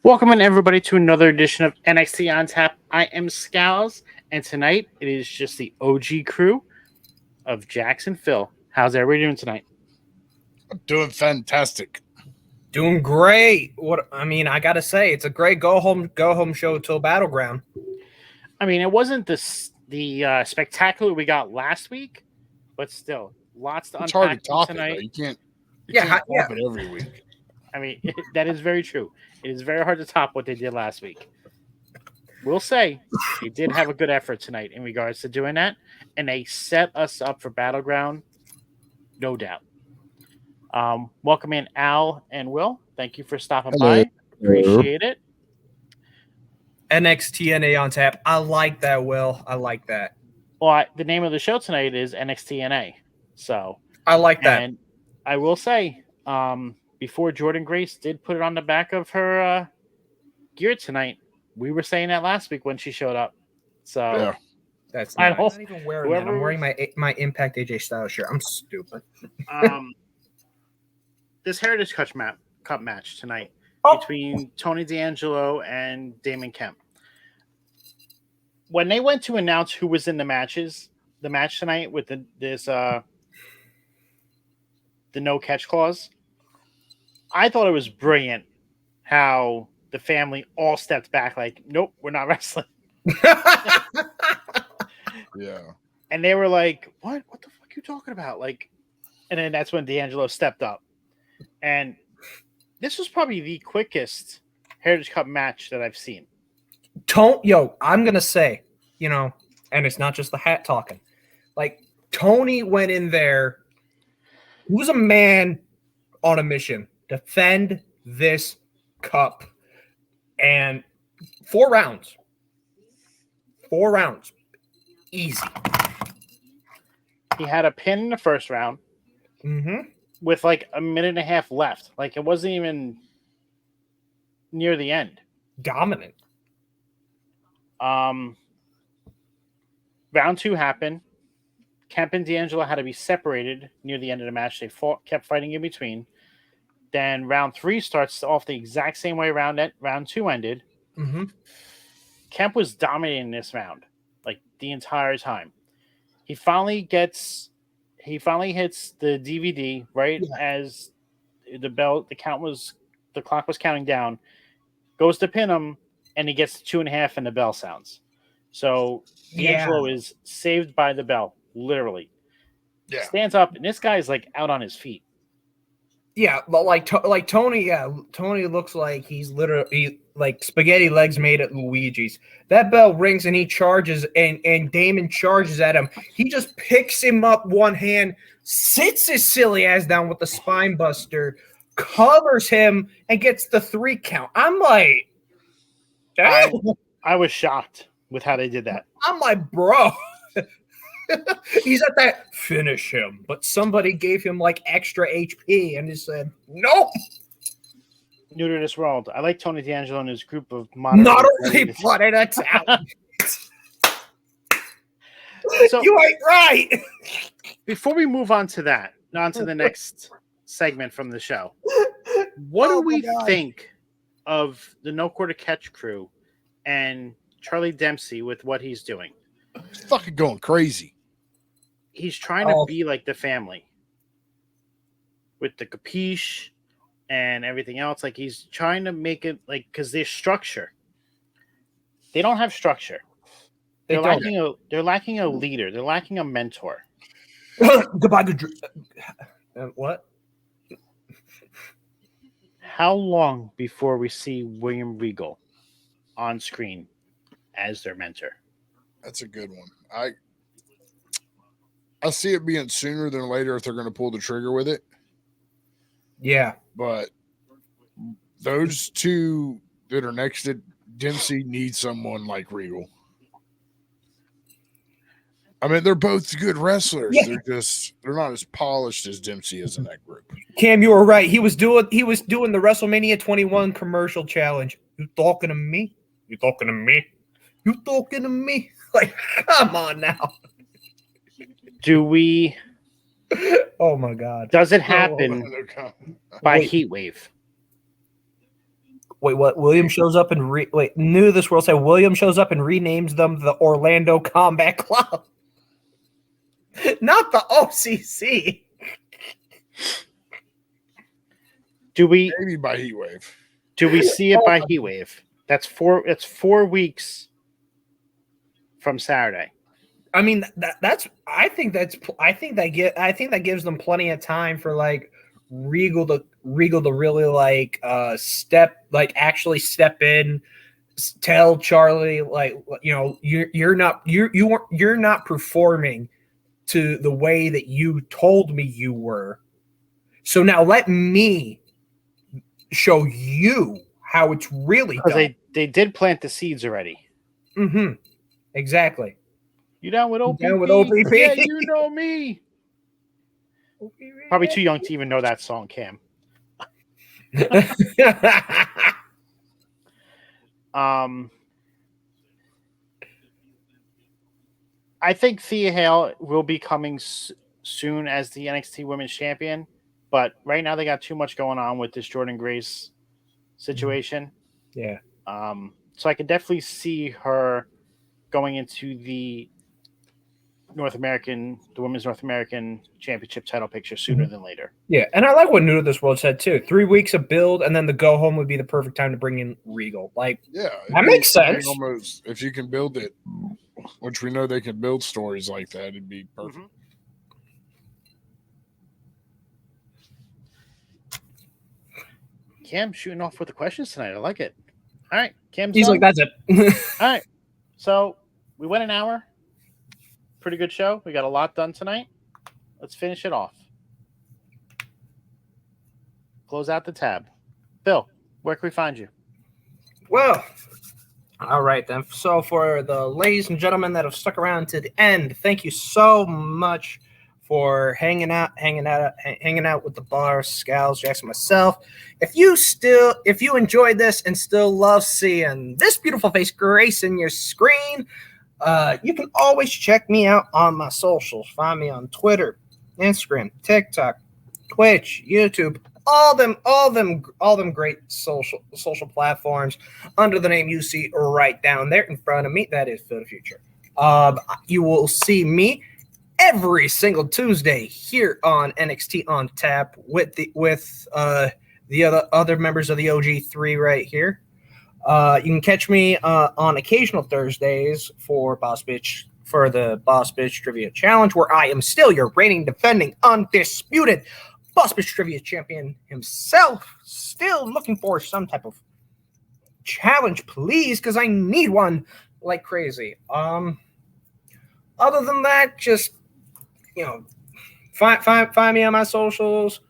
Welcome in everybody to another edition of NXT on Tap. I am Scalz, and tonight it is just the OG crew of Jackson Phil. How's everybody doing tonight? Doing fantastic. Doing great. I gotta say, it's a great go home show till Battleground. I mean, it wasn't the spectacular we got last week, but still, lots to It's unpack hard to top tonight. it. You can't top it every week. I mean, that is very true. It is very hard to top what they did last week. We'll say they did have a good effort tonight in regards to doing that, and they set us up for Battleground, no doubt. Welcome in Al and Will. Thank you for stopping by. Appreciate it. NXT on tap. I like that, Will. I like that. Well, the name of the show tonight is NXT. So I like that. And I will say, before Jordynne Grace did put it on the back of her gear tonight, we were saying that last week when she showed up. So yeah. That's nice. I'm not even wearing that. I'm wearing my Impact AJ Styles shirt. I'm stupid. This Heritage Cup match tonight between Tony D'Angelo and Damon Kemp. When they went to announce who was in the match tonight with the no catch clause, I thought it was brilliant how the family all stepped back like, nope, we're not wrestling. Yeah. And they were like, what the fuck are you talking about? Like, and then that's when D'Angelo stepped up. And this was probably the quickest Heritage Cup match that I've seen. I'm going to say, and it's not just the hat talking. Like, Tony went in there. He was a man on a mission. Defend this cup. And 4 rounds. 4 rounds. Easy. He had a pin in the first round. Mm-hmm. With like a minute and a half left. Like, it wasn't even near the end. Dominant. Round 2 happened. Kemp and D'Angelo had to be separated near the end of the match. They kept fighting in between. Then round 3 starts off the exact same way round 2 ended. Mm-hmm. Kemp was dominating this round, like, the entire time. He finally hits the DVD right as the clock was counting down, goes to pin him, and he gets 2.5 and the bell sounds. So D'Angelo is saved by the bell, literally. Yeah. Stands up, and this guy's like out on his feet. Yeah, but like Tony, Tony looks like he's literally like spaghetti legs made at Luigi's. That bell rings and he charges, and Damon charges at him. He just picks him up one hand, sits his silly ass down with the spine buster, covers him, and gets the 3 count. I'm like, I was shocked with how they did that. I'm like, bro. He's at that finish him, but somebody gave him like extra HP and he said, nope. New to this world. I like Tony D'Angelo and his group of not only plotted a talent. So you ain't right. Before we move on to the next segment from the show, what do we think of the No Quarter Catch crew and Charlie Dempsey with what he's doing? He's fucking going crazy. He's trying to be like the family with the capiche and everything else. Like, he's trying to make it like, because there's structure. They don't have structure. They're lacking a leader. They're lacking a mentor. Goodbye. What? How long before we see William Regal on screen as their mentor? That's a good one. I see it being sooner than later if they're going to pull the trigger with it. Yeah. But those two that are next to Dempsey need someone like Regal. I mean, they're both good wrestlers. Yeah. They're not as polished as Dempsey is in that group. Cam, you were right. He was doing the WrestleMania 21 commercial challenge. You talking to me? You talking to me? You talking to me? Like, come on now. Do we? Oh my God! Does it happen by heat wave? Wait, what? William shows up and New to this world said William shows up and renames them the Orlando Combat Club. Not the OCC. Maybe by Heat Wave? Do we see it by Heat Wave? It's 4 weeks from Saturday. I mean, I think that gives them plenty of time for like Regal to really like actually step in, tell Charlie like, you know, you're not performing to the way that you told me you were. So now let me show you how it's really done. Because they did plant the seeds already. Mm-hmm. Exactly. You down with OPP? Yeah, you know me. Probably too young to even know that song, Cam. I think Thea Hale will be coming soon as the NXT Women's Champion, but right now they got too much going on with this Jordynne Grace situation. Yeah. So I could definitely see her going into the Women's North American Championship title picture sooner than later. Yeah, and I like what New to this world said too. 3 weeks of build, and then the go home would be the perfect time to bring in Regal. Like, yeah, that makes sense. Almost, if you can build it, which we know they can build stories like that, it'd be perfect. Mm-hmm. Cam shooting off with the questions tonight. I like it. All right, Cam's He's done. like, that's it. All right, so we went an hour. Pretty good show. We got a lot done tonight. Let's finish it off. Close out the tab. Bill, where can we find you? Well, all right then. So for the ladies and gentlemen that have stuck around to the end, thank you so much for hanging out with the bar, Scalz, Jackson, myself. If you enjoyed this and still love seeing this beautiful face gracing your screen, you can always check me out on my socials. Find me on Twitter, Instagram, TikTok, Twitch, YouTube, all them great social platforms under the name you see right down there in front of me. That is Phil the Future. You will see me every single Tuesday here on NXT on Tap with the other members of the OG3 right here. You can catch me on occasional Thursdays for the Boss Bitch Trivia Challenge, where I am still your reigning, defending, undisputed Boss Bitch Trivia champion himself. Still looking for some type of challenge, please, because I need one like crazy. Other than that, just find me on my socials.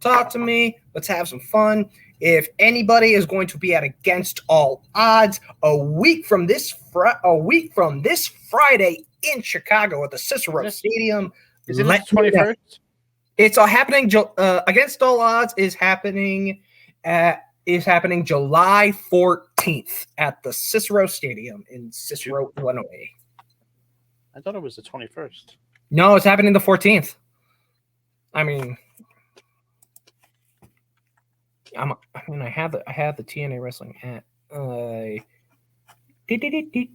Talk to me. Let's have some fun. If anybody is going to be at Against All Odds a week from this Friday in Chicago at the Cicero Stadium, is it the 21st? It's happening. Against All Odds is happening July 14th at the Cicero Stadium in Cicero, Illinois. I thought it was the 21st. No, it's happening the 14th. I have the TNA wrestling hat.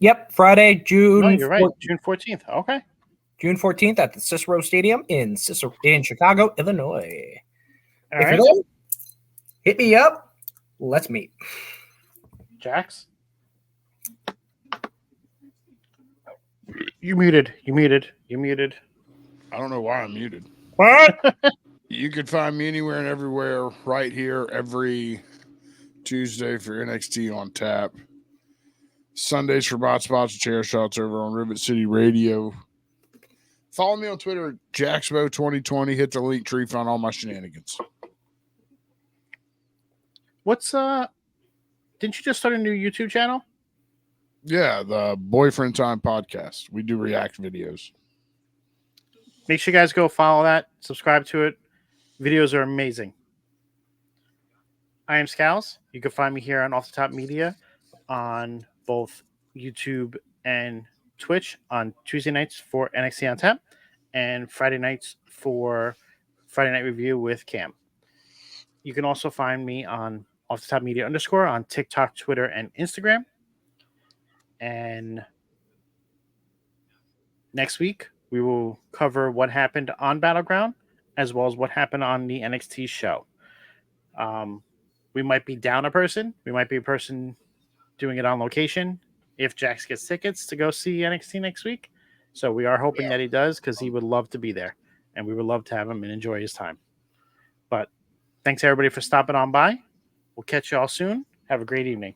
Yep, Friday, June. No, you're right. June 14th. Okay. June 14th at the Cicero Stadium in Chicago, Illinois. All if right. you're there, hit me up. Let's meet. Jax? You muted. I don't know why I'm muted. What? You can find me anywhere and everywhere right here every Tuesday for NXT on Tap. Sundays for Bot Spots and Chair Shots over on Rivet City Radio. Follow me on Twitter, Jaxbo2020. Hit the link tree, find all my shenanigans. Didn't you just start a new YouTube channel? Yeah, the Boyfriend Time Podcast. We do react videos. Make sure you guys go follow that, subscribe to it. Videos are amazing. I am Scalz. You can find me here on Off the Top Media on both YouTube and Twitch on Tuesday nights for NXT on Tap and Friday nights for Friday Night Review with Cam. You can also find me on Off the Top Media _ on TikTok, Twitter, and Instagram. And next week, we will cover what happened on Battleground as well as what happened on the NXT show. We might be down a person. We might be a person doing it on location if Jax gets tickets to go see NXT next week. So we are hoping that he does because he would love to be there. And we would love to have him and enjoy his time. But thanks, everybody, for stopping on by. We'll catch you all soon. Have a great evening.